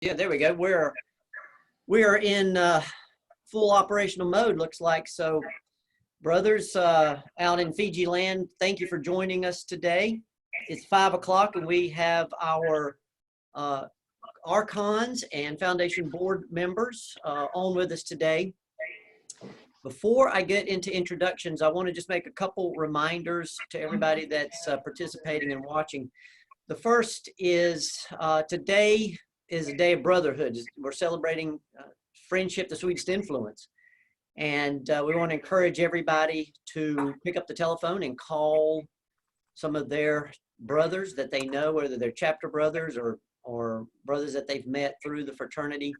Yeah, there we go. We're in full operational mode, looks like. So, brothers out in Fiji land, thank you for joining us today. It's 5 o'clock, and we have our Archons and Foundation Board members on with us today. Before I get into introductions, I want to just make a couple reminders to everybody that's participating and watching. The first is today is a day of brotherhood. We're celebrating friendship, the sweetest influence. And we want to encourage everybody to pick up the telephone and call some of their brothers that they know, whether they're chapter brothers or brothers that they've met through the fraternity.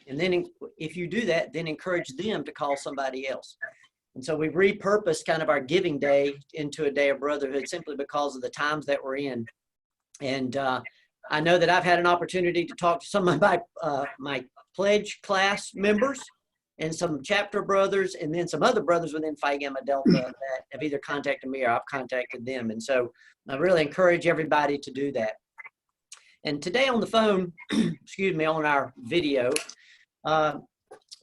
And then if you do that, then encourage them to call somebody else. And so we've repurposed kind of our giving day into a day of brotherhood simply because of the times that we're in. And I know that I've had an opportunity to talk to some of my pledge class members and some chapter brothers, and then some other brothers within Phi Gamma Delta that have either contacted me or I've contacted them. And so I really encourage everybody to do that. And today on the phone, excuse me, on our video,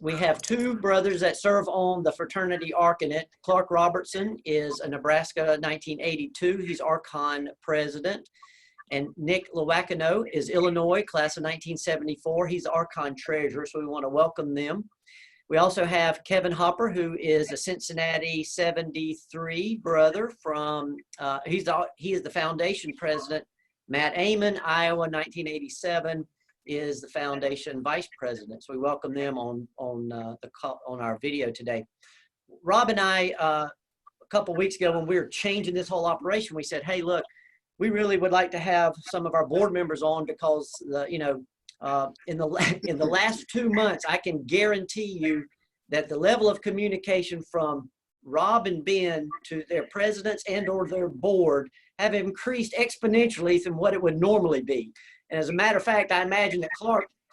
we have two brothers that serve on the fraternity Archon. Clark Robertson is a Nebraska 1982. He's Archon president. And Nick Loiacono is Illinois, class of 1974. He's Archon treasurer, so we want to welcome them. We also have Kevin Hopper, who is a Cincinnati 73 brother from, he is the foundation president. Matt Amon, Iowa 1987, is the foundation vice president. So we welcome them on our video today. Rob and I, a couple weeks ago when we were changing this whole operation, we said, hey, look, we really would like to have some of our board members on because, in the last 2 months, I can guarantee you that the level of communication from Rob and Ben to their presidents and or their board have increased exponentially from what it would normally be. And as a matter of fact, I imagine that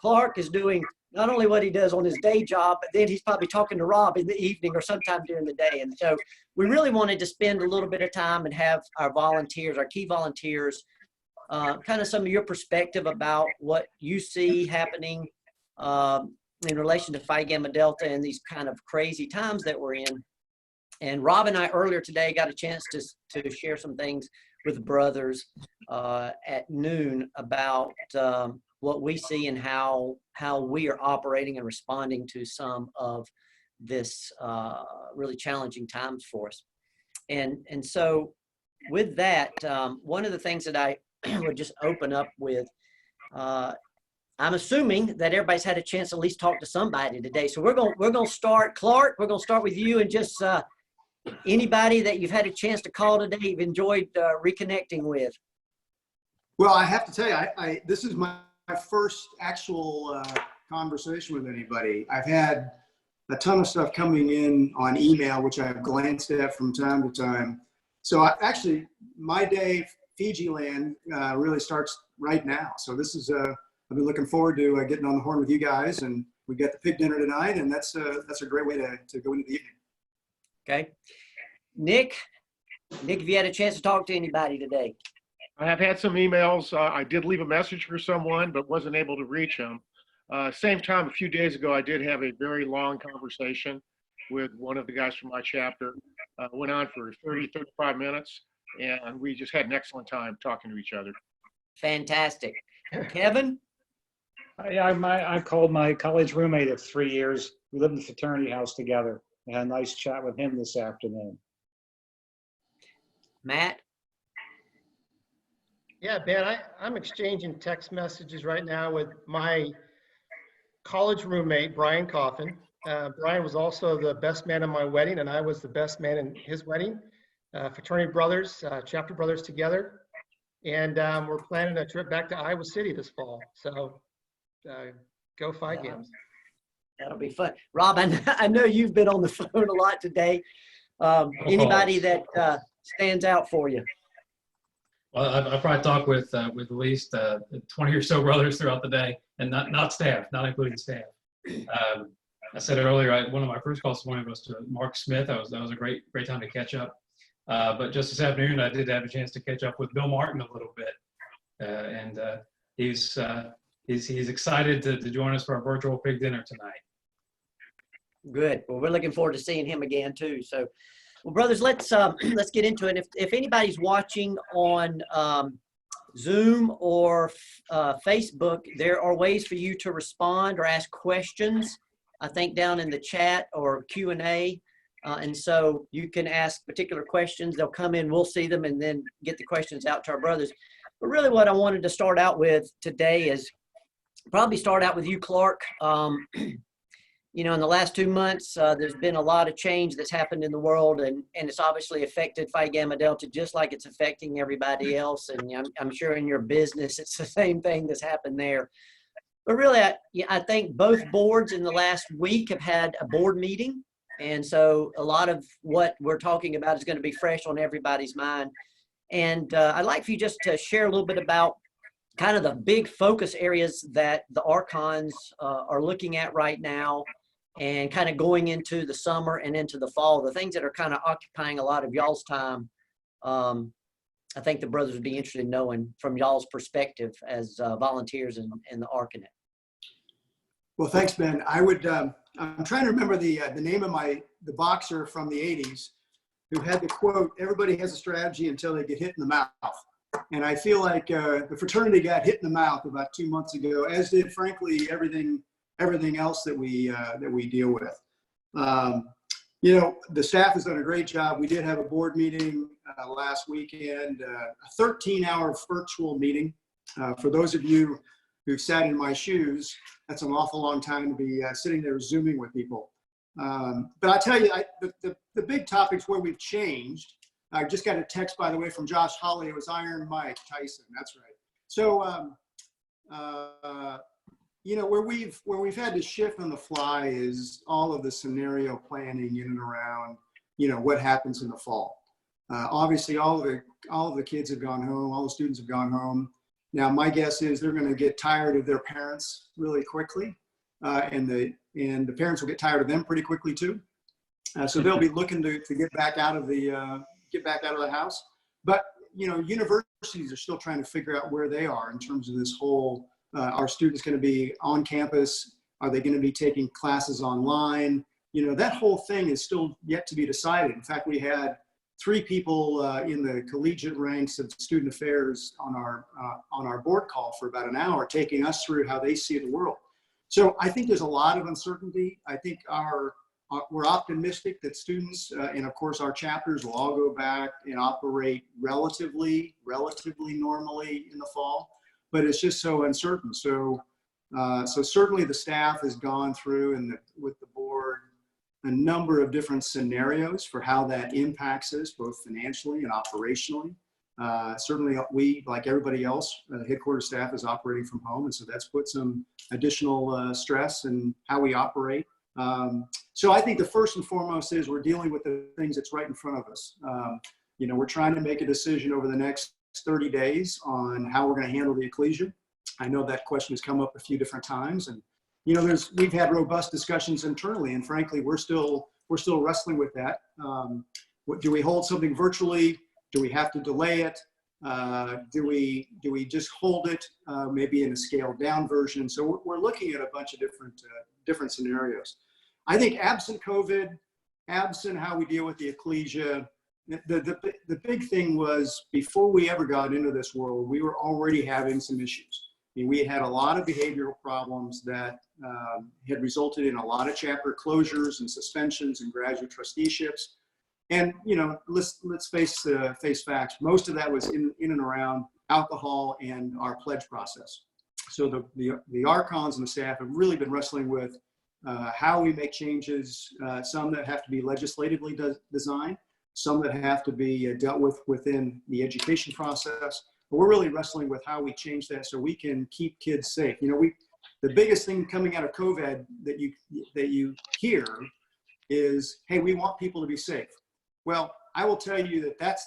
Clark is doing not only what he does on his day job, but then he's probably talking to Rob in the evening or sometime during the day. And so we really wanted to spend a little bit of time and have our volunteers, our key volunteers, kind of some of your perspective about what you see happening in relation to Phi Gamma Delta and these kind of crazy times that we're in. And Rob and I earlier today got a chance to share some things with brothers at noon about what we see and how we are operating and responding to some of this really challenging times for us. And so with that, one of the things that I would just open up with, I'm assuming that everybody's had a chance to at least talk to somebody today. So we're going to start, Clark, we're going to start with you and just anybody that you've had a chance to call today you've enjoyed reconnecting with. Well, I have to tell you, this is my first actual conversation with anybody. I've had a ton of stuff coming in on email, which I've glanced at from time to time. So actually, my day, Fiji land, really starts right now. So this is, I've been looking forward to getting on the horn with you guys, and we got the pig dinner tonight, and that's a great way to go into the evening. Okay. Nick, have you had a chance to talk to anybody today? I have had some emails. I did leave a message for someone, but wasn't able to reach him. Same time, a few days ago, I did have a very long conversation with one of the guys from my chapter. Went on for 30, 35 minutes, and we just had an excellent time talking to each other. Fantastic. Kevin? I called my college roommate of 3 years. We lived in the fraternity house together. I had a nice chat with him this afternoon. Matt? Yeah, Ben, I'm exchanging text messages right now with my college roommate, Brian Coffin. Brian was also the best man in my wedding, and I was the best man in his wedding. Fraternity brothers, chapter brothers together. And we're planning a trip back to Iowa City this fall. So go Phi Gams. That'll be fun. Rob, I know you've been on the phone a lot today. Anybody that stands out for you? Well, I've probably talked with at least 20 or so brothers throughout the day, and not staff, not including staff. I said it earlier, one of my first calls this morning was to Mark Smith. That was a great time to catch up. But just this afternoon, I did have a chance to catch up with Bill Martin a little bit. And he's he's excited to join us for our virtual pig dinner tonight. Good. Well, we're looking forward to seeing him again too. So, well, brothers, let's get into it. If anybody's watching on Zoom or Facebook, there are ways for you to respond or ask questions. I think down in the chat or Q&A, and so you can ask particular questions. They'll come in, we'll see them, and then get the questions out to our brothers. But really, what I wanted to start out with today is probably start out with you, Clark. You know, in the last 2 months, there's been a lot of change that's happened in the world, and it's obviously affected Phi Gamma Delta just like it's affecting everybody else. And I'm sure in your business, it's the same thing that's happened there. But really, I think both boards in the last week have had a board meeting. And so a lot of what we're talking about is going to be fresh on everybody's mind. And I'd like for you just to share a little bit about kind of the big focus areas that the Archons are looking at right now, and kind of going into the summer and into the fall, the things that are kind of occupying a lot of y'all's time. I think the brothers would be interested in knowing from y'all's perspective as volunteers in the Arcanet. Well, thanks, Ben. I would, I'm trying to remember the name of the boxer from the 80s who had the quote, "Everybody has a strategy until they get hit in the mouth." And I feel like the fraternity got hit in the mouth about 2 months ago, as did, frankly, everything else that we deal with. You know, the staff has done a great job. We did have a board meeting last weekend, a 13-hour virtual meeting. For those of you who've sat in my shoes, that's an awful long time to be sitting there Zooming with people. But I tell you, the big topics where we've changed, I just got a text, by the way, from Josh Holly. It was Iron Mike Tyson. That's right. So, you know, where we've had to shift on the fly is all of the scenario planning in and around, you know, what happens in the fall. Obviously, all of the kids have gone home. All the students have gone home. Now, my guess is they're going to get tired of their parents really quickly, and the parents will get tired of them pretty quickly too. So they'll be looking to get back out of the house. But you know, universities are still trying to figure out where they are in terms of this whole. Are students going to be on campus? Are they going to be taking classes online? You know, that whole thing is still yet to be decided. In fact, we had 3 people in the collegiate ranks of student affairs on our board call for about an hour, taking us through how they see the world. So I think there's a lot of uncertainty. I think we're optimistic that students and of course our chapters will all go back and operate relatively normally in the fall. But it's just so uncertain. So certainly the staff has gone through with the board a number of different scenarios for how that impacts us, both financially and operationally. Certainly we, like everybody else, the headquarters staff is operating from home, and so that's put some additional stress in how we operate. So I think the first and foremost is we're dealing with the things that's right in front of us. You know, we're trying to make a decision over the next 30 days on how we're going to handle the ecclesia. I know that question has come up a few different times, and you know, we've had robust discussions internally, and frankly, we're still wrestling with that. Do we hold something virtually? Do we have to delay it? Do we just hold it maybe in a scaled down version? So we're looking at a bunch of different scenarios. I think absent COVID, absent how we deal with the ecclesia, the big thing was before we ever got into this world, we were already having some issues. I mean, we had a lot of behavioral problems that had resulted in a lot of chapter closures and suspensions and graduate trusteeships. And you know, let's face facts. Most of that was in and around alcohol and our pledge process. So the Archons and the staff have really been wrestling with how we make changes. Some that have to be legislatively designed, some that have to be dealt with within the education process. But we're really wrestling with how we change that so we can keep kids safe. You know, the biggest thing coming out of COVID that you hear is, hey, we want people to be safe. Well, I will tell you that that's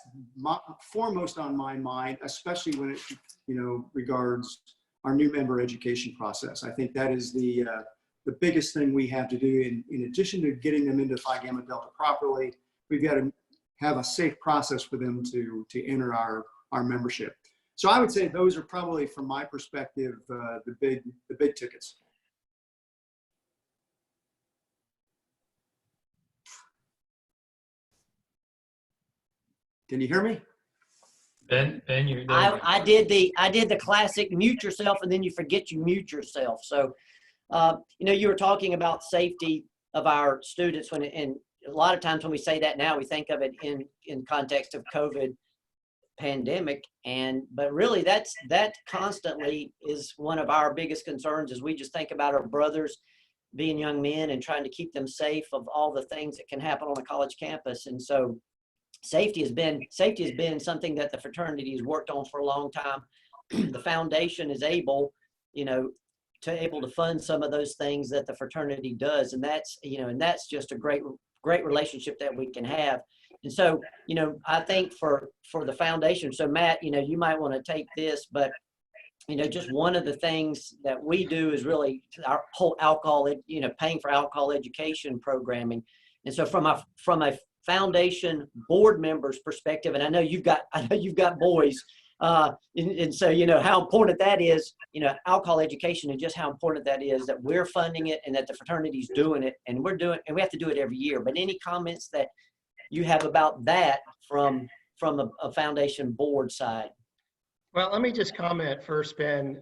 foremost on my mind, especially when it, you know, regards our new member education process. I think that is the biggest thing we have to do. In addition to getting them into Phi Gamma Delta properly, we've got to have a safe process for them to enter our membership. So I would say those are probably, from my perspective, the big tickets. Can you hear me? Ben, you're there. I did the classic mute yourself and then you forget you mute yourself. So, you were talking about safety of our students and a lot of times when we say that now, we think of it in context of COVID pandemic. But really that constantly is one of our biggest concerns as we just think about our brothers being young men and trying to keep them safe of all the things that can happen on a college campus. And so safety has been something that the fraternity has worked on for a long time. The foundation is able to fund some of those things that the fraternity does. And that's just a great relationship that we can have. And so, I think for the foundation, so Matt, you might want to take this, but, just one of the things that we do is really our whole alcohol, paying for alcohol education programming. And so from a foundation board members perspective, and I know you've got boys, and so how important that is, alcohol education, and just how important that is that we're funding it and that the fraternity's doing it, and we have to do it every year. But any comments that you have about that from a foundation board side? Well, let me just comment first, Ben,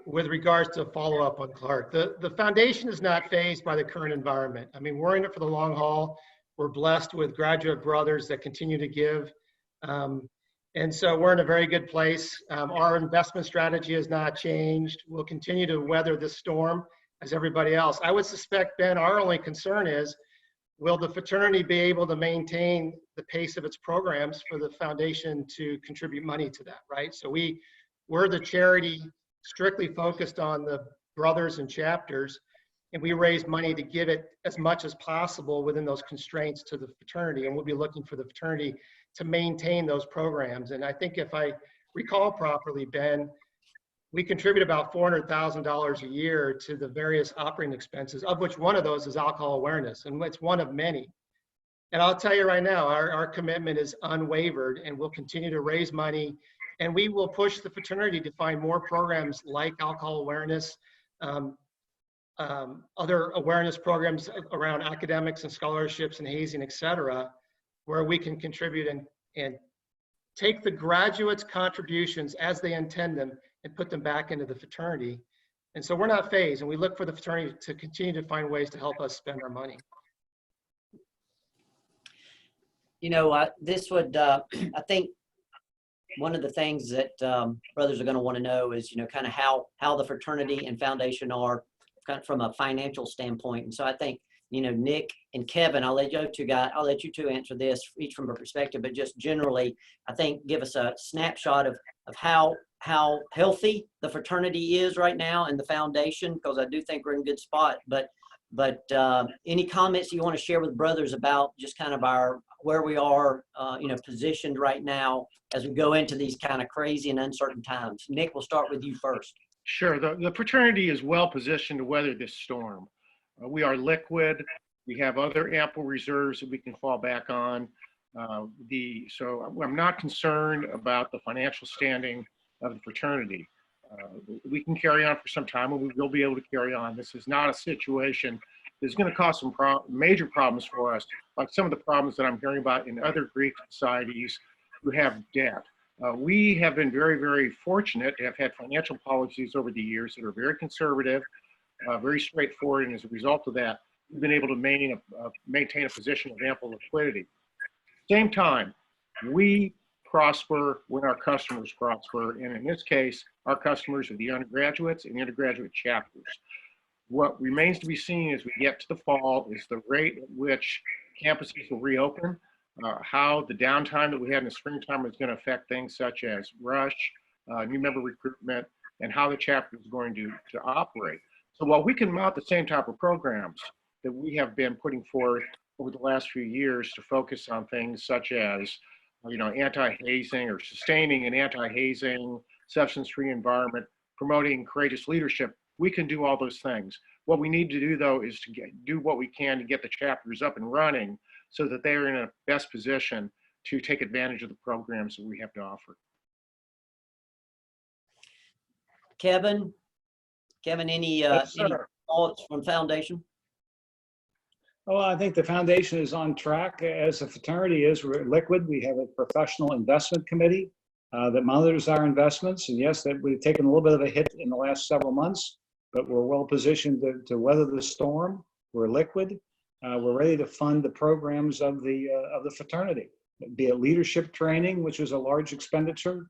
with regards to follow up on Clark. The foundation is not fazed by the current environment. I mean, we're in it for the long haul. We're blessed with graduate brothers that continue to give. And so we're in a very good place. Our investment strategy has not changed. We'll continue to weather this storm as everybody else. I would suspect, Ben, our only concern is, will the fraternity be able to maintain the pace of its programs for the foundation to contribute money to that, right? So we're the charity strictly focused on the brothers and chapters, and we raise money to give it as much as possible within those constraints to the fraternity, and we'll be looking for the fraternity to maintain those programs. And I think if I recall properly, Ben, we contribute about $400,000 a year to the various operating expenses, of which one of those is alcohol awareness, and it's one of many. And I'll tell you right now, our commitment is unwavered, and we'll continue to raise money, and we will push the fraternity to find more programs like alcohol awareness, other awareness programs around academics and scholarships and hazing, et cetera, where we can contribute and take the graduates' contributions as they intend them and put them back into the fraternity. And so we're not phased, and we look for the fraternity to continue to find ways to help us spend our money. This would, I think one of the things that brothers are going to want to know is, kind of how the fraternity and foundation are kind of from a financial standpoint. And so I think, Nick and Kevin, I'll let you two answer this, each from a perspective, but just generally, I think give us a snapshot of how healthy the fraternity is right now and the foundation, because I do think we're in a good spot. But any comments you want to share with brothers about just kind of where we are, positioned right now as we go into these kind of crazy and uncertain times? Nick, we'll start with you first. Sure. The fraternity is well positioned to weather this storm. We are liquid. We have other ample reserves that we can fall back on. So I'm not concerned about the financial standing of the fraternity. We can carry on for some time, and we will be able to carry on. This is not a situation that's going to cause some major problems for us, like some of the problems that I'm hearing about in other Greek societies who have debt. We have been very, very fortunate to have had financial policies over the years that are very conservative, very straightforward, and as a result of that, we've been able to maintain a position of ample liquidity. Same time, we prosper when our customers prosper, and in this case, our customers are the undergraduates and the undergraduate chapters. What remains to be seen as we get to the fall is the rate at which campuses will reopen, how the downtime that we had in the springtime is going to affect things such as rush, new member recruitment, and how the chapter is going to operate. So while we can mount the same type of programs that we have been putting forth over the last few years to focus on things such as, anti-hazing or sustaining an anti-hazing, substance-free environment, promoting courageous leadership, we can do all those things. What we need to do, though, is to do what we can to get the chapters up and running so that they are in a best position to take advantage of the programs that we have to offer. Kevin, any Yes, any sir. thoughts from Foundation? Well, I think the foundation is on track as a fraternity is. We're liquid. We have a professional investment committee that monitors our investments. And yes, that we've taken a little bit of a hit in the last several months, but we're well positioned to weather the storm. We're liquid. We're ready to fund the programs of the fraternity, be it leadership training, which is a large expenditure,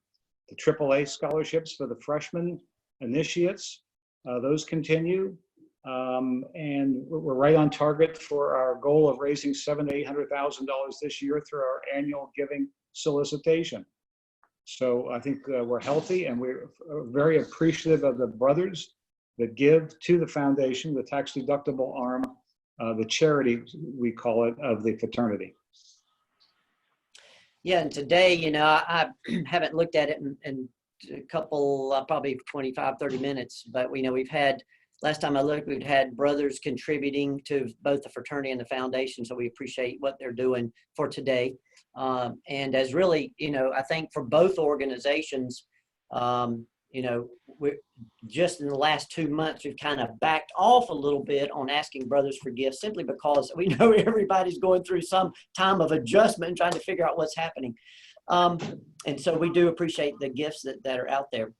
the AAA scholarships for the freshman initiates. Those continue. And we're right on target for our goal of raising $700,000 to $800,000 this year through our annual giving solicitation. So I think we're healthy, and we're very appreciative of the brothers that give to the foundation, the tax deductible arm, the charity, we call it, of the fraternity. Yeah, and today, you know, I haven't looked at it in a couple, probably 25, 30 minutes, but we know we've had, last time I looked, we've had brothers contributing to both the fraternity and the foundation. So we appreciate what they're doing for today. And as really, you know, I think for both organizations, you know, we're just in the last 2 months, we've kind of backed off a little bit on asking brothers for gifts, simply because we know everybody's going through some time of adjustment and trying to figure out what's happening. And so we do appreciate the gifts that are out there.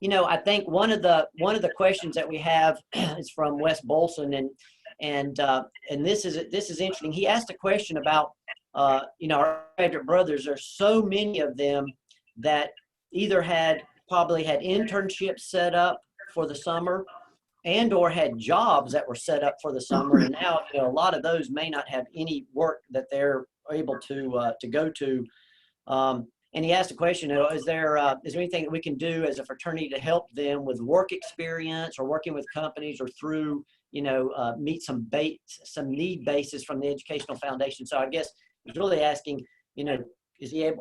You know, I think one of the questions that we have is from Wes Bolson, and this is interesting. He asked a question about you know, our graduate brothers. There's so many of them that either probably had internships set up for the summer, and or had jobs that were set up for the summer, and now, you know, a lot of those may not have any work that they're able to go to. And he asked a question, you know, is there anything that we can do as a fraternity to help them with work experience or working with companies, or through, you know, meet some need basis from the Educational Foundation? So I guess he's really asking, you know,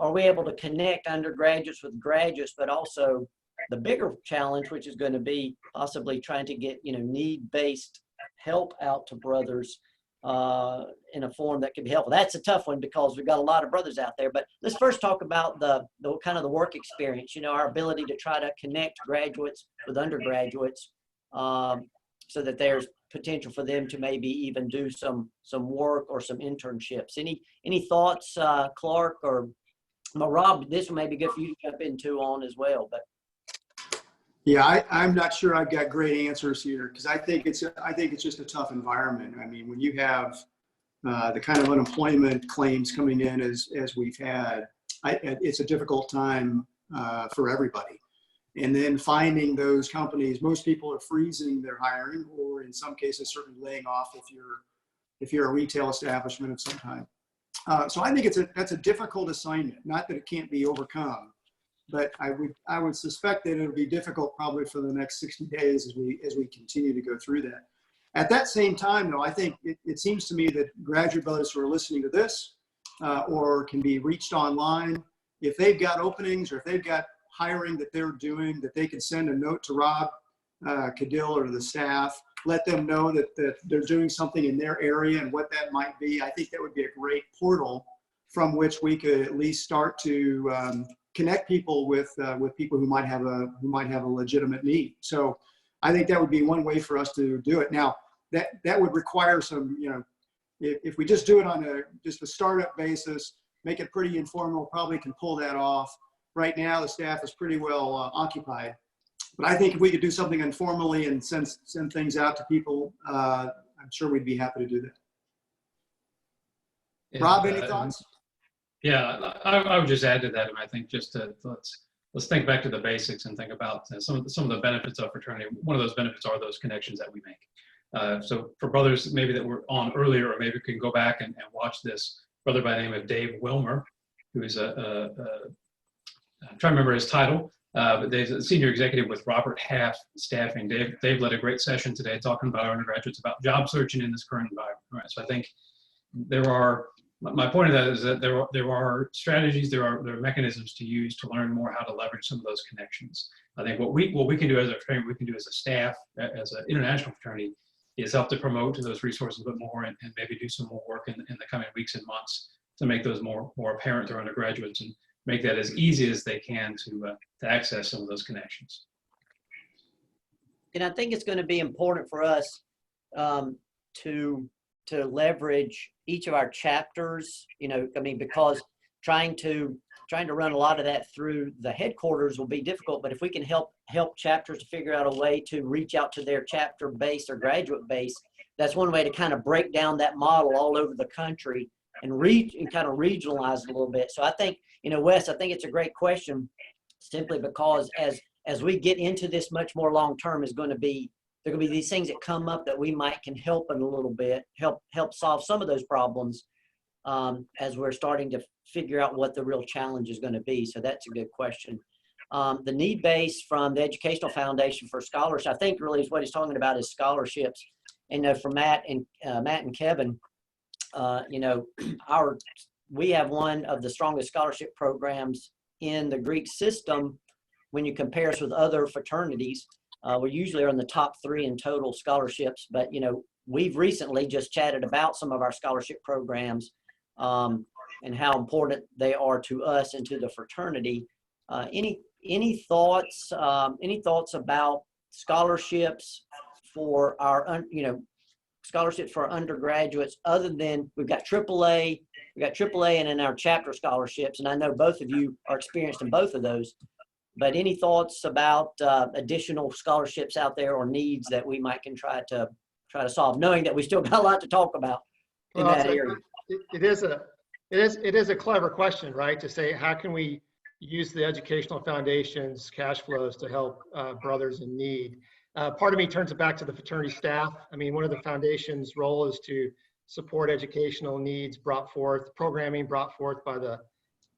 are we able to connect undergraduates with graduates, but also the bigger challenge, which is going to be possibly trying to get, you know, need-based help out to brothers in a form that can be helpful. That's a tough one because we've got a lot of brothers out there. But let's first talk about the kind of the work experience, you know, our ability to try to connect graduates with undergraduates, so that there's potential for them to maybe even do some work or some internships. Any thoughts, Clark, or Rob? This one may be good for you to jump into on as well. But yeah, I'm not sure I've got great answers here, because I think it's just a tough environment. I mean, when you have the kind of unemployment claims coming in as we've had, it's a difficult time for everybody. And then finding those companies, most people are freezing their hiring, or in some cases certainly laying off if you're a retail establishment of some kind. So I think that's a difficult assignment. Not that it can't be overcome, but I would suspect that it'll be difficult probably for the next 60 days as we continue to go through that. At that same time, though, I think it seems to me that graduate brothers who are listening to this or can be reached online, if they've got openings or if they've got hiring that they're doing, that they can send a note to Rob Cadill or the staff, let them know that they're doing something in their area and what that might be. I think that would be a great portal from which we could at least start to connect people with people who might have a legitimate need. So I think that would be one way for us to do it. Now that would require some, you know, if we just do it on just a startup basis, make it pretty informal, probably can pull that off. Right now, the staff is pretty well occupied, but I think if we could do something informally and send things out to people, I'm sure we'd be happy to do that. Yeah, Rob, any thoughts? Yeah, I would just add to that, and I think just let's think back to the basics and think about some of the benefits of fraternity. One of those benefits are those connections that we make. So for brothers maybe that were on earlier, or maybe can go back and watch this, brother by the name of Dave Wilmer, who is I'm trying to remember his title, but Dave's a senior executive with Robert Half Staffing. Dave led a great session today talking about our undergraduates about job searching in this current environment. Right? So I think my point of that is that there are strategies, there are mechanisms to use to learn more how to leverage some of those connections. I think what we can do as a fraternity, we can do as a staff, as an international fraternity, is help to promote those resources a bit more, and maybe do some more work in the coming weeks and months to make those more apparent to our undergraduates, and make that as easy as they can to access some of those connections. And I think it's going to be important for us to leverage each of our chapters, you know, I mean, because trying to run a lot of that through the headquarters will be difficult, but if we can help chapters to figure out a way to reach out to their chapter base or graduate base, that's one way to kind of break down that model all over the country and kind of regionalize it a little bit. So I think, you know, Wes, I think it's a great question, simply because as we get into this much more long-term, there are going to be these things that come up that we can help in a little bit, help solve some of those problems as we're starting to figure out what the real challenge is going to be. So that's a good question. The need base from the Educational Foundation for Scholarships, I think really is what he's talking about, is scholarships. And for Matt and Kevin, you know, we have one of the strongest scholarship programs in the Greek system when you compare us with other fraternities. We usually are in the top 3 in total scholarships, but, you know, we've recently just chatted about some of our scholarship programs and how important they are to us and to the fraternity. Any thoughts about scholarships for our, you know, scholarships for our undergraduates, other than we've got AAA and in our chapter scholarships, and I know both of you are experienced in both of those, but any thoughts about additional scholarships out there or needs that we might can try to solve, knowing that we still got a lot to talk about in that area? It is a clever question, right? To say, how can we use the Educational Foundation's cash flows to help brothers in need? Part of me turns it back to the fraternity staff. I mean, one of the foundation's role is to support educational needs programming brought forth by the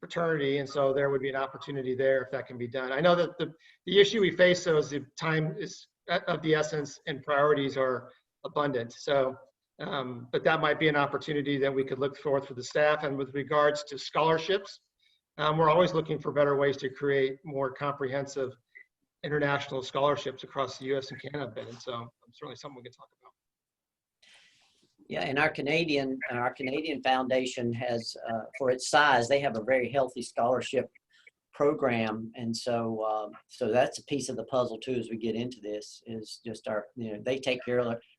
fraternity, and so there would be an opportunity there if that can be done. I know that the issue we face, though, is the time is of the essence and priorities are abundant. So, but that might be an opportunity that we could look forward for the staff. And with regards to scholarships, we're always looking for better ways to create more comprehensive international scholarships across the U.S. and Canada. And so, certainly something we can talk about. Yeah, and our Canadian foundation has, for its size, they have a very healthy scholarship program, and so that's a piece of the puzzle too. As we get into this, is just our, you know, they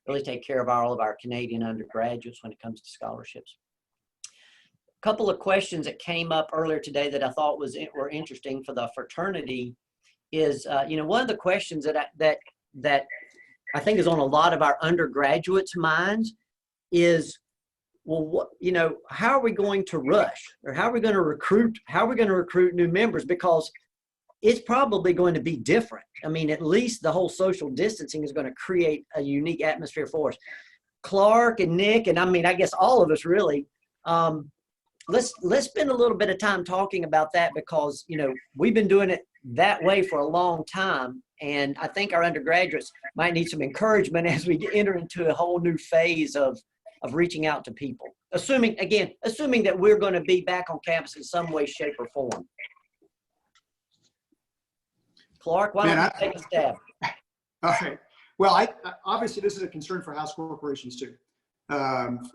really take care of all of our Canadian undergraduates when it comes to scholarships. A couple of questions that came up earlier today that I thought were interesting for the fraternity is, you know, one of the questions that I think is on a lot of our undergraduates' minds is, well, what, you know, how are we going to rush, or how are we going to recruit new members? Because it's probably going to be different. I mean, at least the whole social distancing is going to create a unique atmosphere for us. Clark and Nick, and I mean, I guess all of us really, let's spend a little bit of time talking about that, because, you know, we've been doing it that way for a long time. And I think our undergraduates might need some encouragement as we enter into a whole new phase of reaching out to people, assuming that we're going to be back on campus in some way, shape, or form. Clark, why don't you take a stab? All right. Well, obviously this is a concern for house corporations too,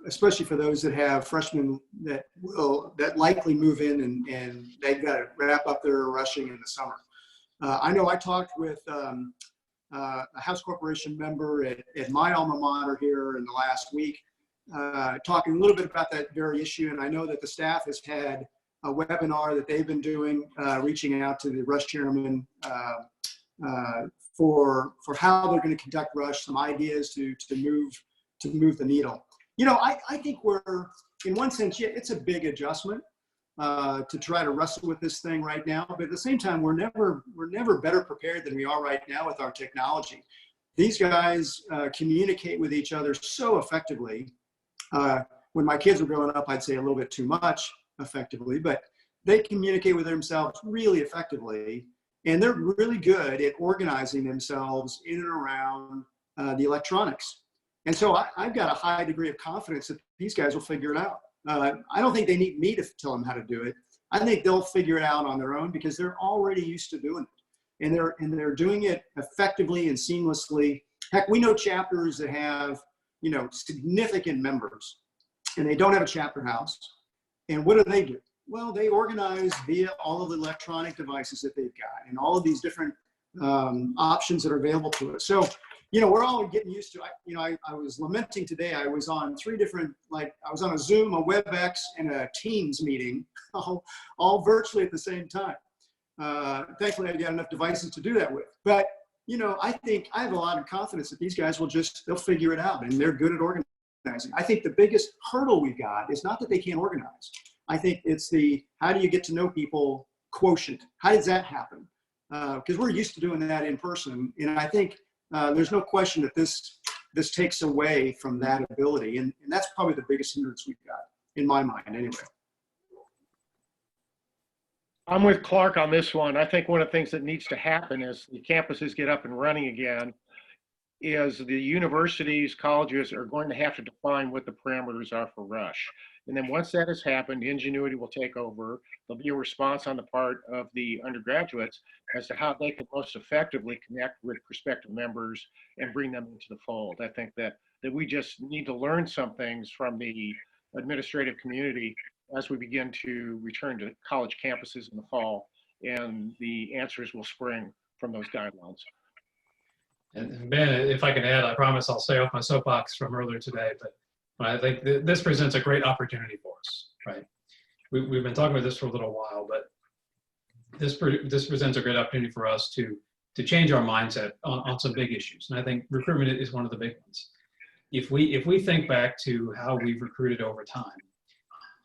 especially for those that have freshmen that likely move in and they've got to wrap up their rushing in the summer. I know I talked with a house corporation member at my alma mater here in the last week, talking a little bit about that very issue. And I know that the staff has had a webinar that they've been doing, reaching out to the rush chairman for how they're going to conduct rush, some ideas to move the needle. You know, I think we're, in one sense, yeah, it's a big adjustment to try to wrestle with this thing right now. But at the same time, we're never better prepared than we are right now with our technology. These guys communicate with each other so effectively. When my kids were growing up, I'd say a little bit too much effectively, but they communicate with themselves really effectively. And they're really good at organizing themselves in and around the electronics. And so I've got a high degree of confidence that these guys will figure it out. I don't think they need me to tell them how to do it. I think they'll figure it out on their own, because they're already used to doing it. And they're doing it effectively and seamlessly. Heck, we know chapters that have, you know, significant members, and they don't have a chapter house. And what do? Well, they organize via all of the electronic devices that they've got and all of these different options that are available to us. So you know, we're all getting used to, I was lamenting today, I was on 3 different, I was on a Zoom, a WebEx, and a Teams meeting, all virtually at the same time. Thankfully, I got enough devices to do that with. But, you know, I think I have a lot of confidence that these guys they'll figure it out, and they're good at organizing. I think the biggest hurdle we've got is not that they can't organize. I think it's how do you get to know people quotient? How does that happen? Because we're used to doing that in person. And I think there's no question that this takes away from that ability. And that's probably the biggest hindrance we've got, in my mind, anyway. I'm with Clark on this one. I think one of the things that needs to happen as the campuses get up and running again is the universities, colleges are going to have to define what the parameters are for Rush. And then once that has happened, ingenuity will take over. There'll be a response on the part of the undergraduates as to how they can most effectively connect with prospective members and bring them into the fold. I think that we just need to learn some things from the administrative community as we begin to return to college campuses in the fall, and the answers will spring from those guidelines. And Ben, if I can add, I promise I'll stay off my soapbox from earlier today, but I think this presents a great opportunity for us, right? We've been talking about this for a little while, but this presents a great opportunity for us to change our mindset on some big issues. And I think recruitment is one of the big ones. If we think back to how we've recruited over time,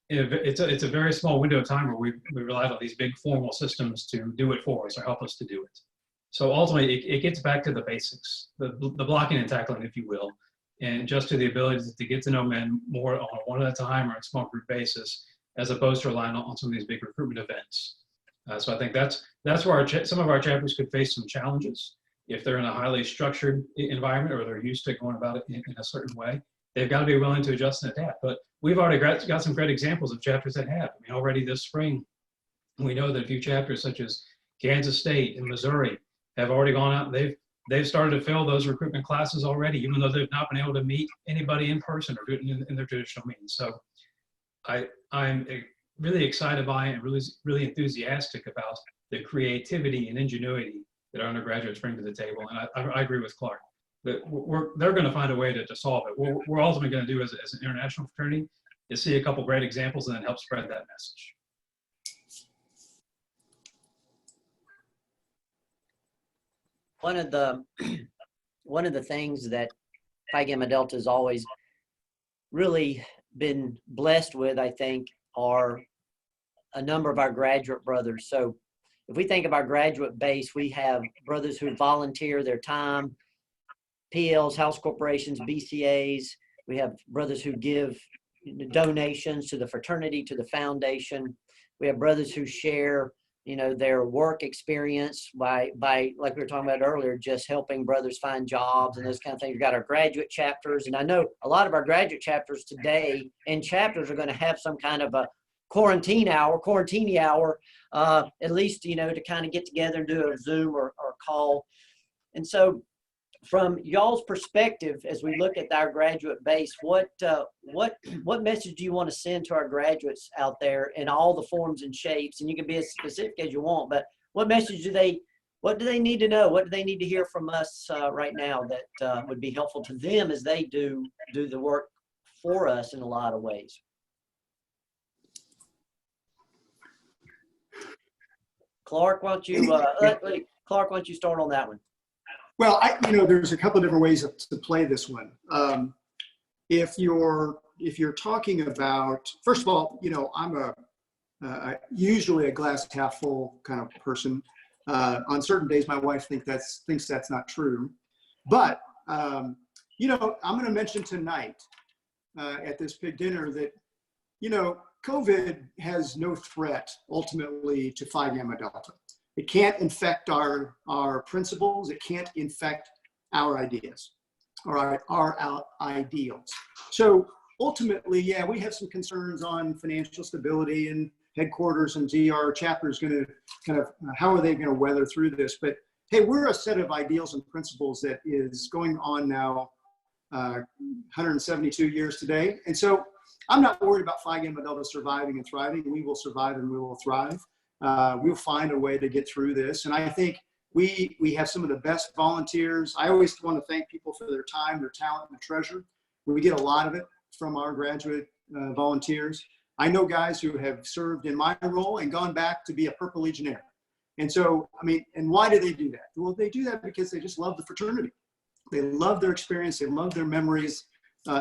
it's a very small window of time where we relied on these big formal systems to do it for us or help us to do it. So ultimately, it gets back to the basics, the blocking and tackling, if you will, and just to the ability to get to know men more on a one at a time or a small group basis, as opposed to relying on some of these big recruitment events. So I think that's where some of our chapters could face some challenges. If they're in a highly structured environment or they're used to going about it in a certain way, they've got to be willing to adjust and adapt. But we've already got some great examples of chapters that have. I mean, already this spring, we know that a few chapters such as Kansas State and Missouri have already gone out and they've started to fill those recruitment classes already, even though they've not been able to meet anybody in person or do it in their traditional means. So I'm really excited by it and really enthusiastic about the creativity and ingenuity that our undergraduates bring to the table. And I agree with Clark that they're going to find a way to solve it. What we're ultimately going to do as an international fraternity is see a couple great examples and then help spread that message. One of the things that Phi Gamma Delta has always really been blessed with, I think, are a number of our graduate brothers. So if we think of our graduate base, we have brothers who volunteer their time, PLs, house corporations, BCAs. We have brothers who give donations to the fraternity, to the foundation. We have brothers who share, their work experience by like we were talking about earlier, just helping brothers find jobs and those kind of things. We've got our graduate chapters, and I know a lot of our graduate chapters today and chapters are going to have some kind of a quarantine hour, at least, to kind of get together and do a Zoom or call. And so from y'all's perspective, as we look at our graduate base, what message do you want to send to our graduates out there in all the forms and shapes? And you can be as specific as you want, but what message what do they need to know? What do they need to hear from us right now that would be helpful to them as they do the work for us in a lot of ways? Clark, why don't you start on that one? Well, there's a couple of different ways to play this one. If you're talking about, first of all, I'm usually a glass half full kind of person. On certain days, my wife thinks that's not true. But I'm going to mention tonight at this big dinner that COVID has no threat ultimately to Phi Gamma Delta. It can't infect our principles. It can't infect our ideas or our ideals. So ultimately, yeah, we have some concerns on financial stability and headquarters and GR chapters going to kind of, how are they going to weather through this? But hey, we're a set of ideals and principles that is going on now 172 years today. And so I'm not worried about Phi Gamma Delta surviving and thriving. We will survive and we will thrive. We'll find a way to get through this. And I think We have some of the best volunteers. I always want to thank people for their time, their talent, and their treasure. We get a lot of it from our graduate volunteers. I know guys who have served in my role and gone back to be a Purple Legionnaire. And so, I mean, and why do they do that? Well, they do that because they just love the fraternity. They love their experience. They love their memories.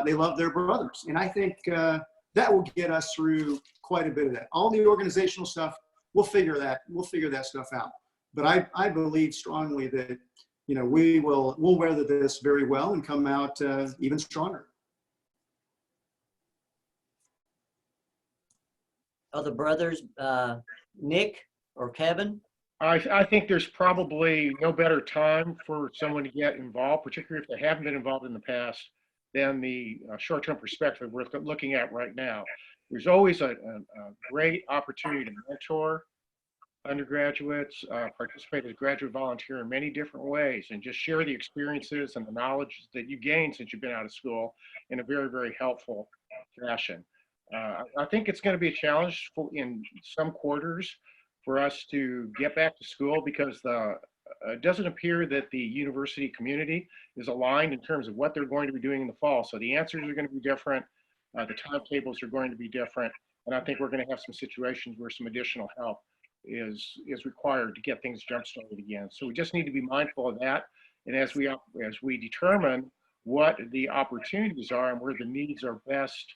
They love their brothers. And I think that will get us through quite a bit of that. All the organizational stuff, we'll figure that stuff out. But I believe strongly that, you know, we'll weather this very well and come out even stronger. Other brothers, Nick or Kevin? I think there's probably no better time for someone to get involved, particularly if they haven't been involved in the past, than the short-term perspective we're looking at right now. There's always a great opportunity to mentor undergraduates, participate as graduate volunteer in many different ways, and just share the experiences and the knowledge that you gained since you've been out of school in a very, very helpful fashion. I think it's going to be a challenge in some quarters for us to get back to school because it doesn't appear that the university community is aligned in terms of what they're going to be doing in the fall. So the answers are going to be different. The timetables are going to be different. And I think we're going to have some situations where some additional help is required to get things jump-started again. So we just need to be mindful of that. And as we determine what the opportunities are and where the needs are best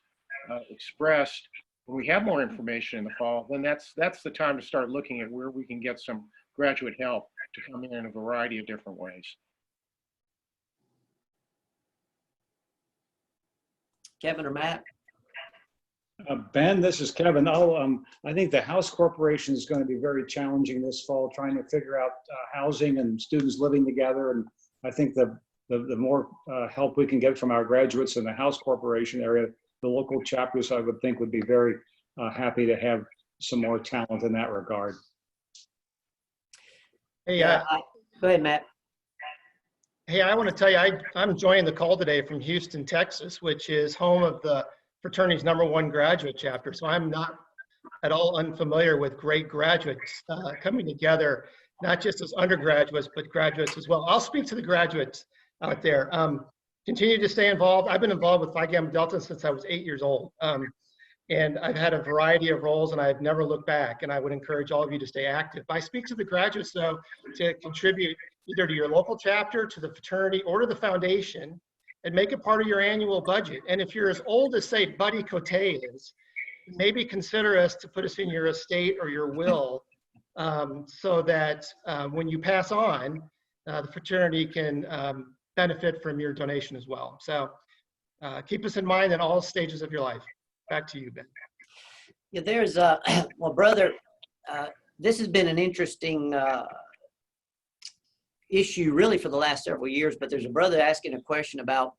expressed, when we have more information in the fall, then that's the time to start looking at where we can get some graduate help to come in a variety of different ways. Kevin or Matt? Ben, this is Kevin. I think the House Corporation is going to be very challenging this fall, trying to figure out housing and students living together. And I think the more help we can get from our graduates in the House Corporation area, the local chapters, I would think, would be very happy to have some more talent in that regard. Hey, Go ahead, Matt. hey, I want to tell you, I'm joining the call today from Houston, Texas, which is home of the fraternity's #1 graduate chapter. So I'm not at all unfamiliar with great graduates coming together, not just as undergraduates, but graduates as well. I'll speak to the graduates out there. Continue to stay involved. I've been involved with Phi Gamma Delta since I was 8 years old. And I've had a variety of roles and I've never looked back, and I would encourage all of you to stay active. I speak to the graduates though to contribute either to your local chapter, to the fraternity, or to the foundation, and make it part of your annual budget. And if you're as old as, say, Buddy Cote is, maybe consider us to put us in your estate or your will, so that when you pass on, the fraternity can benefit from your donation as well. So keep us in mind in all stages of your life. Back to you, Ben. Yeah, there's well, brother, this has been an interesting issue really for the last several years, but there's a brother asking a question about,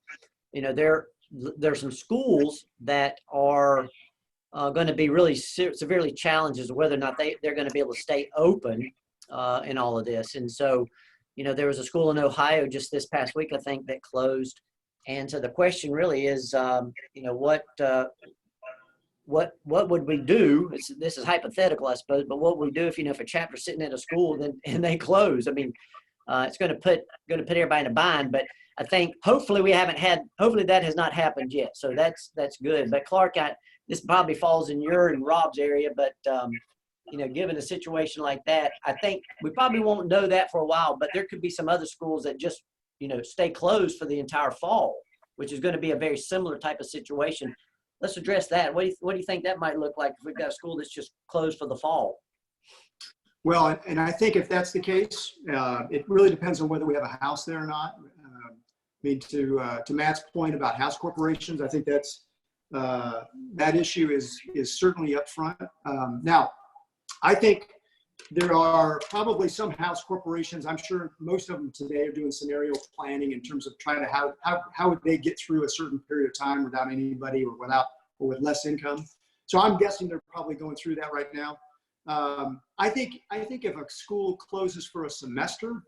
you know, there's some schools that are going to be really severely challenged as to whether or not they're going to be able to stay open in all of this. And so, you know, there was a school in Ohio just this past week, I think, that closed. And so the question really is, you know, what would we do? This is hypothetical, I suppose, but what would we do if, you know, if a chapter's sitting at a school and they close? I mean, it's going to put everybody in a bind. But I think hopefully hopefully that has not happened yet. So that's good. But Clark, this probably falls in your and Rob's area, but you know, given a situation like that, I think we probably won't know that for a while. But there could be some other schools that just, you know, stay closed for the entire fall, which is going to be a very similar type of situation. Let's address that. What do you think that might look like if we've got a school that's just closed for the fall? Well, and I think if that's the case, it really depends on whether we have a house there or not. I mean, to Matt's point about house corporations, I think that's that issue is certainly up front. Now, I think there are probably some house corporations. I'm sure most of them today are doing scenario planning in terms of trying to how would they get through a certain period of time without anybody or with less income. So I'm guessing they're probably going through that right now. I think if a school closes for a semester,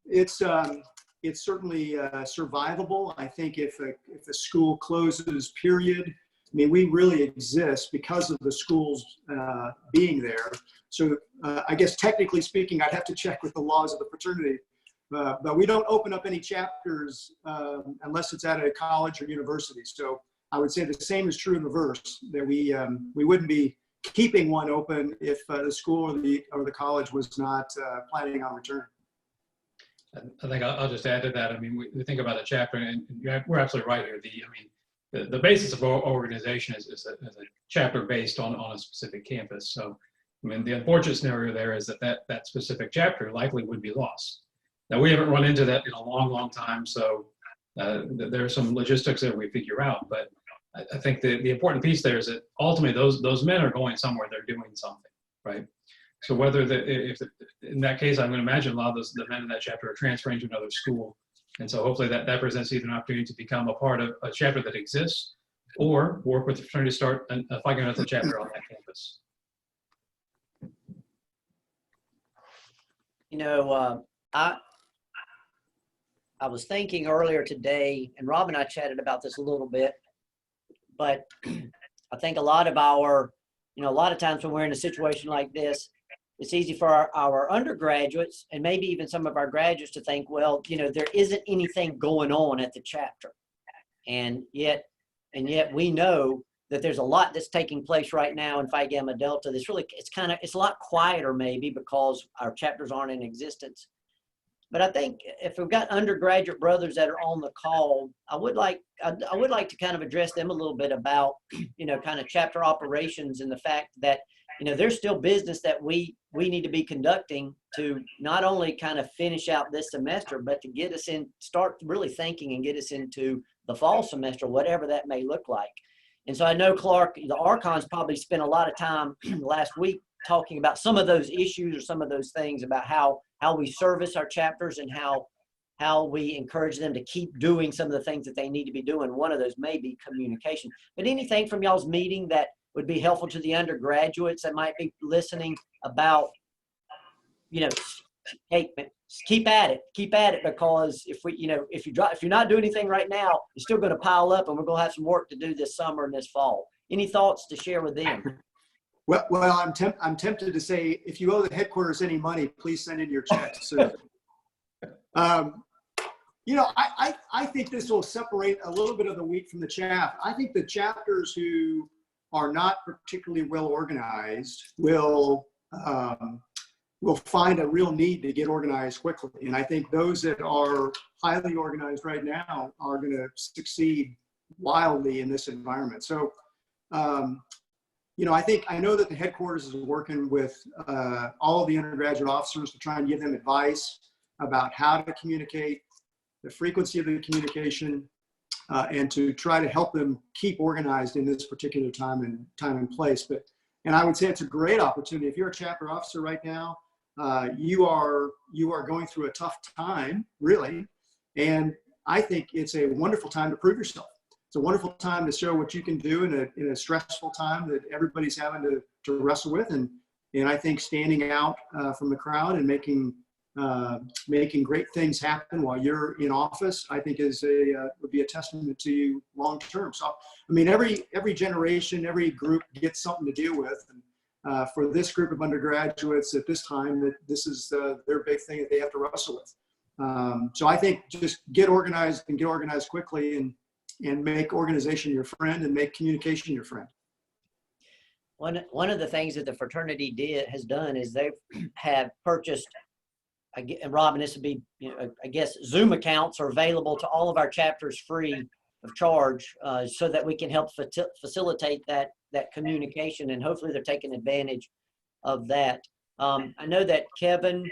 it's certainly survivable. I think if a school closes, period, mean, we really exist because of the schools being there. So I guess technically speaking, I'd have to check with the laws of the fraternity, but we don't open up any chapters unless it's at a college or university. So I would say the same is true in reverse, that we wouldn't be keeping one open if the school or the college was not planning on returning. I think I'll just add to that. I mean, we think about a chapter, and we're absolutely right here. The basis of our organization is a chapter based on a specific campus. So, I mean, the unfortunate scenario there is that specific chapter likely would be lost. Now, we haven't run into that in a long, long time. So there are some logistics that we figure out. But I think the important piece there is that ultimately those men are going somewhere. They're doing something, right? So whether if in that case, I'm going to imagine a lot of the men in that chapter are transferring to another school. And so hopefully that presents either an opportunity to become a part of a chapter that exists or work with the fraternity to start a Untitled chapter on that campus. You know, I was thinking earlier today, and Rob and I chatted about this a little bit, but I think a lot of times when we're in a situation like this, it's easy for our undergraduates and maybe even some of our graduates to think, well, you know, there isn't anything going on at the chapter. And yet we know that there's a lot that's taking place right now in Phi Gamma Delta. It's a lot quieter maybe because our chapters aren't in existence. But I think if we've got undergraduate brothers that are on the call, I would like to kind of address them a little bit about, you know, kind of chapter operations and the fact that, you know, there's still business that we need to be conducting to not only kind of finish out this semester, but to get us start really thinking and get us into the fall semester, whatever that may look like. And so I know Clark, the Archons probably spent a lot of time last week talking about some of those issues or some of those things about how we service our chapters and how we encourage them to keep doing some of the things that they need to be doing. One of those may be communication. But anything from y'all's meeting that would be helpful to the undergraduates that might be listening about, you know, hey, keep at it, because if you're not doing anything right now, it's still going to pile up, and we're going to have some work to do this summer and this fall. Any thoughts to share with them? Well, I'm tempted to say, if you owe the headquarters any money, please send in your checks. So, you know, I think this will separate a little bit of the wheat from the chaff. I think the chapters who are not particularly well organized will find a real need to get organized quickly. And I think those that are highly organized right now are going to succeed wildly in this environment. So, you know, I know that the headquarters is working with all of the undergraduate officers to try and give them advice about how to communicate, the frequency of the communication, and to try to help them keep organized in this particular time and place. And I would say it's a great opportunity. If you're a chapter officer right now, you are going through a tough time, really. And I think it's a wonderful time to prove yourself. It's a wonderful time to show what you can do in a stressful time that everybody's having to wrestle with. And I think standing out from the crowd and making great things happen while you're in office, I think would be a testament to you long term. So, I mean, every generation, every group gets something to deal with. And for this group of undergraduates at this time, that this is their big thing that they have to wrestle with. So I think just get organized quickly and make organization your friend and make communication your friend. One of the things that the fraternity has done is they have purchased, and Robin, this would be, you know, I guess Zoom accounts are available to all of our chapters free of charge, so that we can help facilitate that communication, and hopefully they're taking advantage of that. I know that Kevin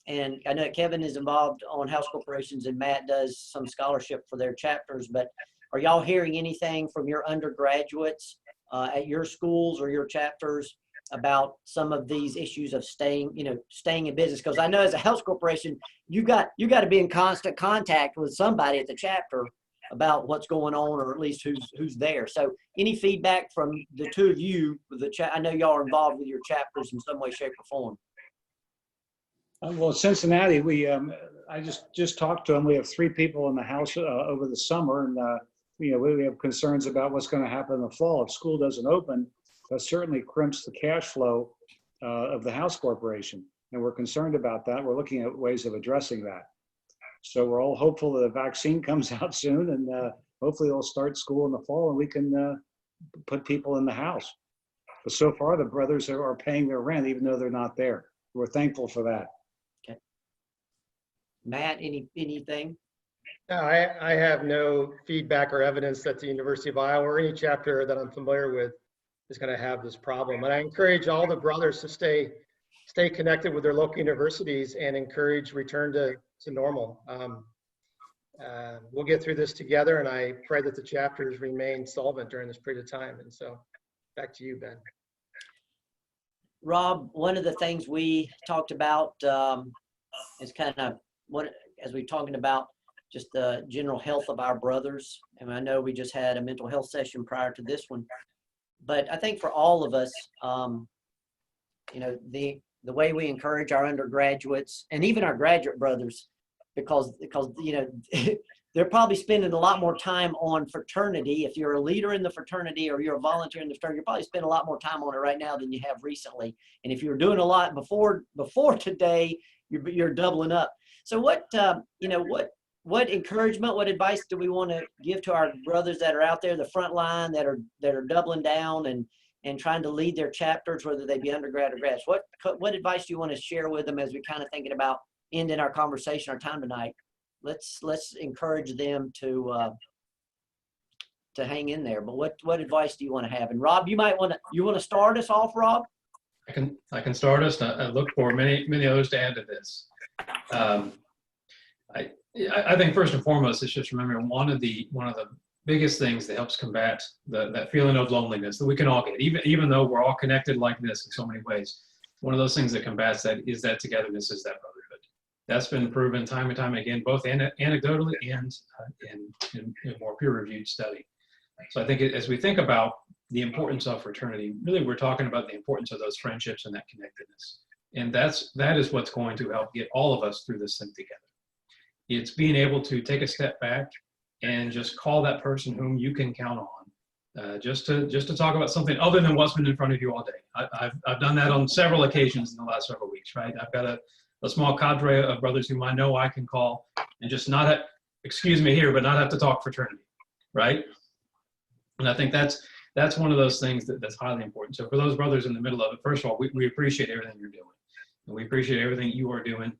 is involved on House Corporations, and Matt does some scholarship for their chapters, but are y'all hearing anything from your undergraduates at your schools or your chapters about some of these issues of staying in business? Because I know as a House Corporation, you got to be in constant contact with somebody at the chapter about what's going on, or at least who's there. So any feedback from the two of you with I know y'all are involved with your chapters in some way, shape, or form. Well, Cincinnati, I just talked to them. We have 3 people in the house over the summer, and we have concerns about what's going to happen in the fall. If school doesn't open, that certainly crimps the cash flow of the house corporation. And we're concerned about that. We're looking at ways of addressing that. So we're all hopeful that a vaccine comes out soon, and hopefully they'll start school in the fall and we can put people in the house. But so far, the brothers are paying their rent, even though they're not there. We're thankful for that. Okay. Matt, anything? No, I have no feedback or evidence that the University of Iowa or any chapter that I'm familiar with is going to have this problem. And I encourage all the brothers to stay connected with their local universities and encourage return to normal. We'll get through this together, and I pray that the chapters remain solvent during this period of time. And so back to you, Ben. Rob, one of the things we talked about is kind of as we're talking about just the general health of our brothers. And I know we just had a mental health session prior to this one, but I think for all of us, the way we encourage our undergraduates and even our graduate brothers, because they're probably spending a lot more time on fraternity. If you're a leader in the fraternity or you're a volunteer in the fraternity, you're probably spending a lot more time on it right now than you have recently. And if you're doing a lot before today, you're doubling up. So what encouragement, what advice do we want to give to our brothers that are out there, the front line, that are doubling down and trying to lead their chapters, whether they be undergrad or grads? What advice do you want to share with them as we kind of thinking about ending our conversation, our time tonight? Let's encourage them to hang in there. But what advice do you want to have? And Rob, you want to start us off, Rob? I can start us. I look for many others to add to this. I think first and foremost, it's just remembering one of the biggest things that helps combat that feeling of loneliness that we can all get, even though we're all connected like this in so many ways. One of those things that combats that is that togetherness, is that brotherhood. That's been proven time and time again, both anecdotally and in more peer-reviewed study. So I think as we think about the importance of fraternity, really we're talking about the importance of those friendships and that connectedness. And that is what's going to help get all of us through this thing together. It's being able to take a step back and just call that person whom you can count on, just to talk about something other than what's been in front of you all day. I've done that on several occasions in the last several weeks, right? I've got a small cadre of brothers whom I know I can call and just not have, excuse me here, but not have to talk fraternity, right? And I think that's one of those things that's highly important. So for those brothers in the middle of it, first of all, we appreciate everything you're doing. And we appreciate everything you are doing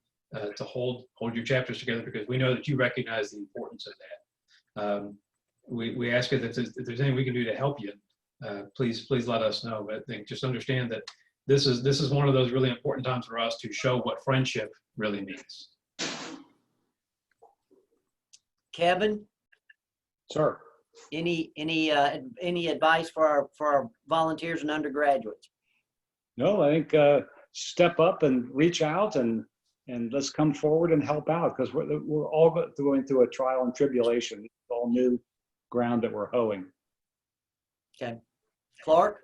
to hold your chapters together, because we know that you recognize the importance of that. We ask you that if there's anything we can do to help you, please let us know. But I think just understand that this is one of those really important times for us to show what friendship really means. Kevin? Sir. Any advice for our volunteers and undergraduates? No, I think step up and reach out and let's come forward and help out, because we're all going through a trial and tribulation. It's all new ground that we're hoeing. Okay, Clark.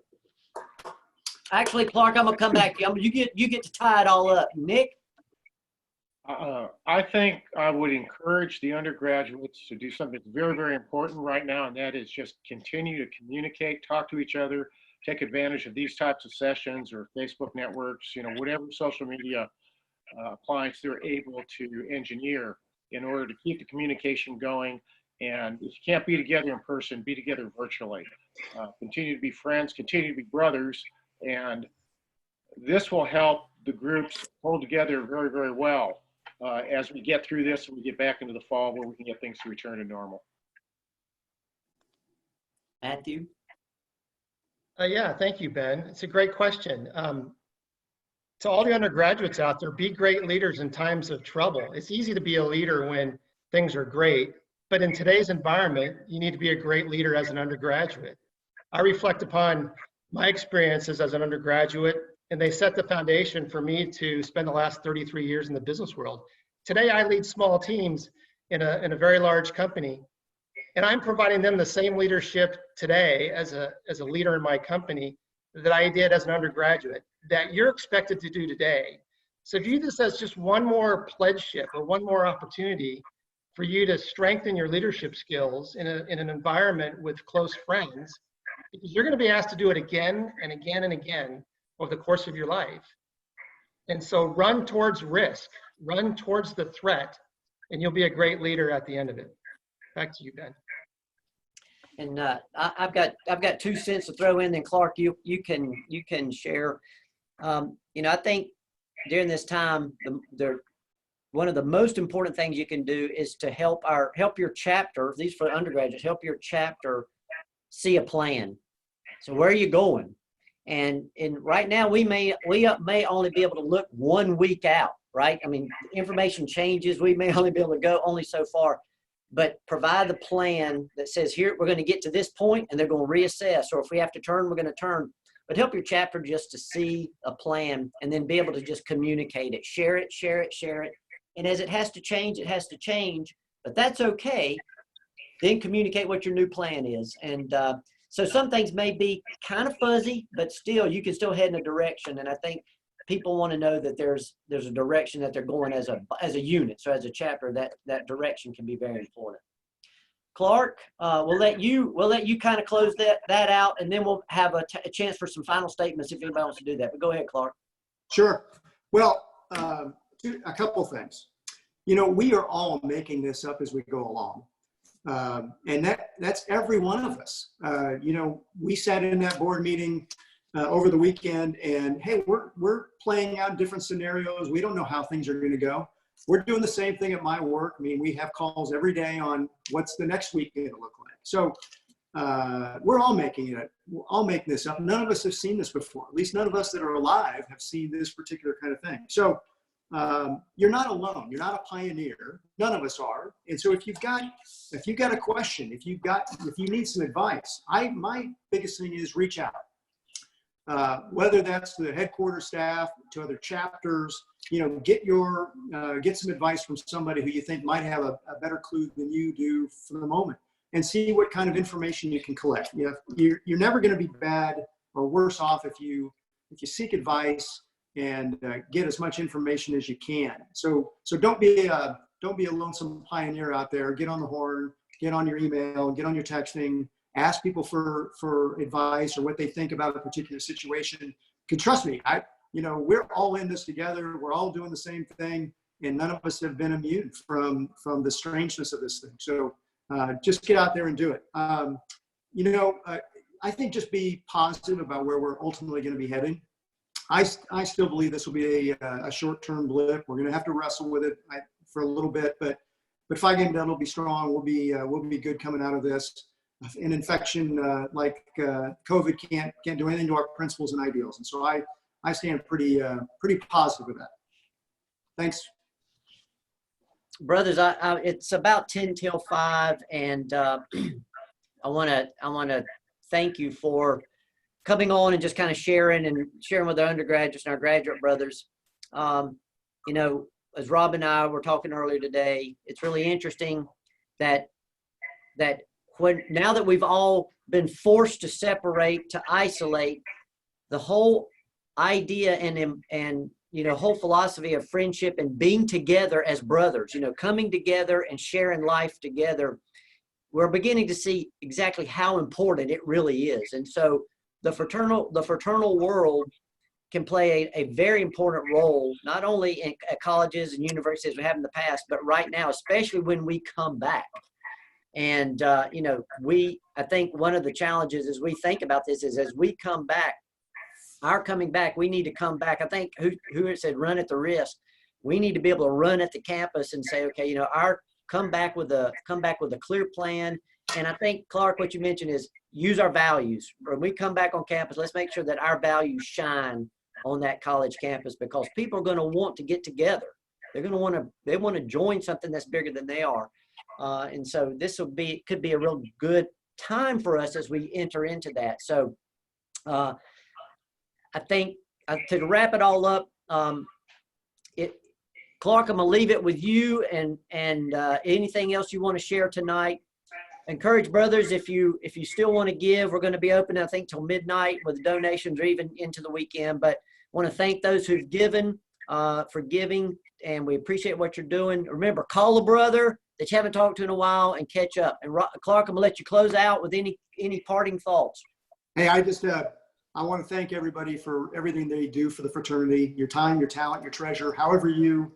Actually, Clark, I'm gonna come back to you. You get to tie it all up. Nick. I think I would encourage the undergraduates to do something that's very, very important right now, and that is just continue to communicate, talk to each other, take advantage of these types of sessions or Facebook networks, whatever social media appliance they're able to engineer in order to keep the communication going. And if you can't be together in person, be together virtually. Continue to be friends, continue to be brothers, and this will help the groups hold together very, very well as we get through this and we get back into the fall where we can get things to return to normal. Matthew? Yeah, thank you, Ben. It's a great question. To all the undergraduates out there, be great leaders in times of trouble. It's easy to be a leader when things are great, but in today's environment, you need to be a great leader as an undergraduate. I reflect upon my experiences as an undergraduate, and they set the foundation for me to spend the last 33 years in the business world. Today, I lead small teams in a very large company, and I'm providing them the same leadership today as a leader in my company that I did as an undergraduate, that you're expected to do today. So view this as just one more pledgeship or one more opportunity for you to strengthen your leadership skills in an environment with close friends, because you're going to be asked to do it again and again and again over the course of your life. And so run towards risk, run towards the threat, and you'll be a great leader at the end of it. Back to you, Ben. And I've got 2 cents to throw in. Then Clark, you can share. I think during this time, one of the most important things you can do is to help your chapter. These for undergraduates, help your chapter see a plan. So where are you going? And right now we may only be able to look 1 week out, right? I mean, information changes. We may only be able to go only so far. But provide the plan that says, here, we're going to get to this point and they're going to reassess, or if we have to turn, we're going to turn. But help your chapter just to see a plan and then be able to just communicate it, share it, share it, share it. And as it has to change, it has to change, but that's okay. Then communicate what your new plan is. And so some things may be kind of fuzzy, but still, you can still head in a direction. And I think people want to know that there's a direction that they're going as a unit. So as a chapter, that direction can be very important. Clark, we'll let you kind of close that out, and then we'll have a chance for some final statements if anybody wants to do that. But go ahead, Clark. Sure. Well, a couple things. We are all making this up as we go along. And that's every one of us. We sat in that board meeting over the weekend, and hey, we're playing out different scenarios. We don't know how things are going to go. We're doing the same thing at my work. I mean, we have calls every day on what's the next week going to look like. So we're all making this up. None of us have seen this before. At least none of us that are alive have seen this particular kind of thing. So you're not alone. You're not a pioneer. None of us are. And so if you've got a question, if you need some advice, my biggest thing is reach out. Whether that's to the headquarters staff, to other chapters, get some advice from somebody who you think might have a better clue than you do for the moment, and see what kind of information you can collect. You're never going to be bad or worse off if you seek advice and get as much information as you can. So don't be a lonesome pioneer out there. Get on the horn, get on your email, get on your texting. Ask people for advice or what they think about a particular situation. Because trust me, we're all in this together. We're all doing the same thing, and none of us have been immune from the strangeness of this thing. So just get out there and do it. I think just be positive about where we're ultimately going to be heading. I still believe this will be a short-term blip. We're going to have to wrestle with it for a little bit, but Phi Game Delta will be strong. We'll be good coming out of this. An infection like COVID can't do anything to our principles and ideals, and so I stand pretty positive with that. Thanks, brothers. It's about 10 till 5, and I want to thank you for coming on and just kind of sharing with our undergraduates and our graduate brothers. As Rob and I were talking earlier today, it's really interesting that now that we've all been forced to separate, to isolate, the whole idea and whole philosophy of friendship and being together as brothers, coming together and sharing life together, we're beginning to see exactly how important it really is. And so the fraternal world can play a very important role, not only at colleges and universities as we have in the past, but right now, especially when we come back. And, I think one of the challenges as we think about this is as we come back, our coming back, we need to come back. I think who it said, run at the risk. We need to be able to run at the campus and say, okay, come back with a clear plan. And I think, Clark, what you mentioned is use our values. When we come back on campus, let's make sure that our values shine on that college campus, because people are going to want to get together. They want to join something that's bigger than they are. And so this could be a real good time for us as we enter into that. So I think to wrap it all up, Clark, I'm gonna leave it with you and anything else you want to share tonight. Encourage brothers, if you still want to give, we're going to be open, I think, till midnight with donations or even into the weekend. But I want to thank those who've given for giving, and we appreciate what you're doing. Remember, call a brother, that you haven't talked to in a while and catch up. And Clark, I'm gonna let you close out with any parting thoughts. Hey, I want to thank everybody for everything they do for the fraternity, your time, your talent, your treasure, however you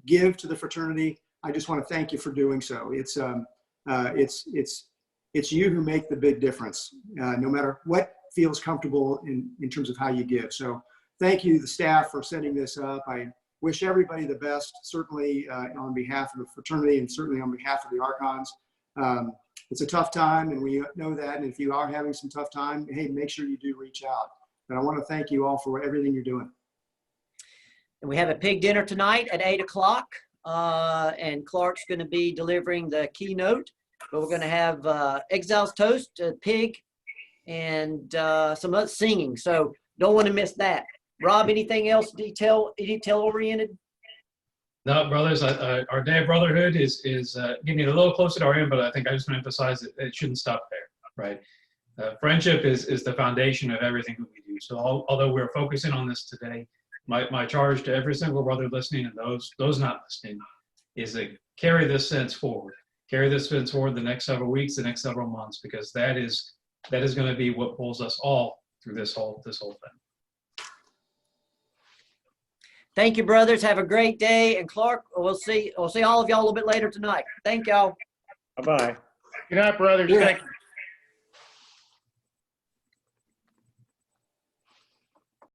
give to the fraternity. I just want to thank you for doing so. It's you who make the big difference, no matter what feels comfortable in terms of how you give. So thank you, the staff, for setting this up. I wish everybody the best, certainly on behalf of the fraternity and certainly on behalf of the Archons. It's a tough time, and we know that. And if you are having some tough time, hey, make sure you do reach out. But I want to thank you all for everything you're doing. And we have a pig dinner tonight at 8 o'clock. And Clark's going to be delivering the keynote. But we're going to have Exiles Toast, pig, and some other singing. So don't want to miss that. Rob, anything else detail oriented? No, brothers, our day of brotherhood is getting a little closer to our end, but I think I just want to emphasize that it shouldn't stop there, right? Friendship is the foundation of everything that we do. So although we're focusing on this today, my charge to every single brother listening and those not listening is to carry this sense forward. Carry this sense forward the next several weeks, the next several months, because that is going to be what pulls us all through this whole thing. Thank you, brothers. Have a great day. And Clark, we'll see all of y'all a little bit later tonight. Thank y'all. Bye-bye. Good night, brothers. Yeah. Thank you.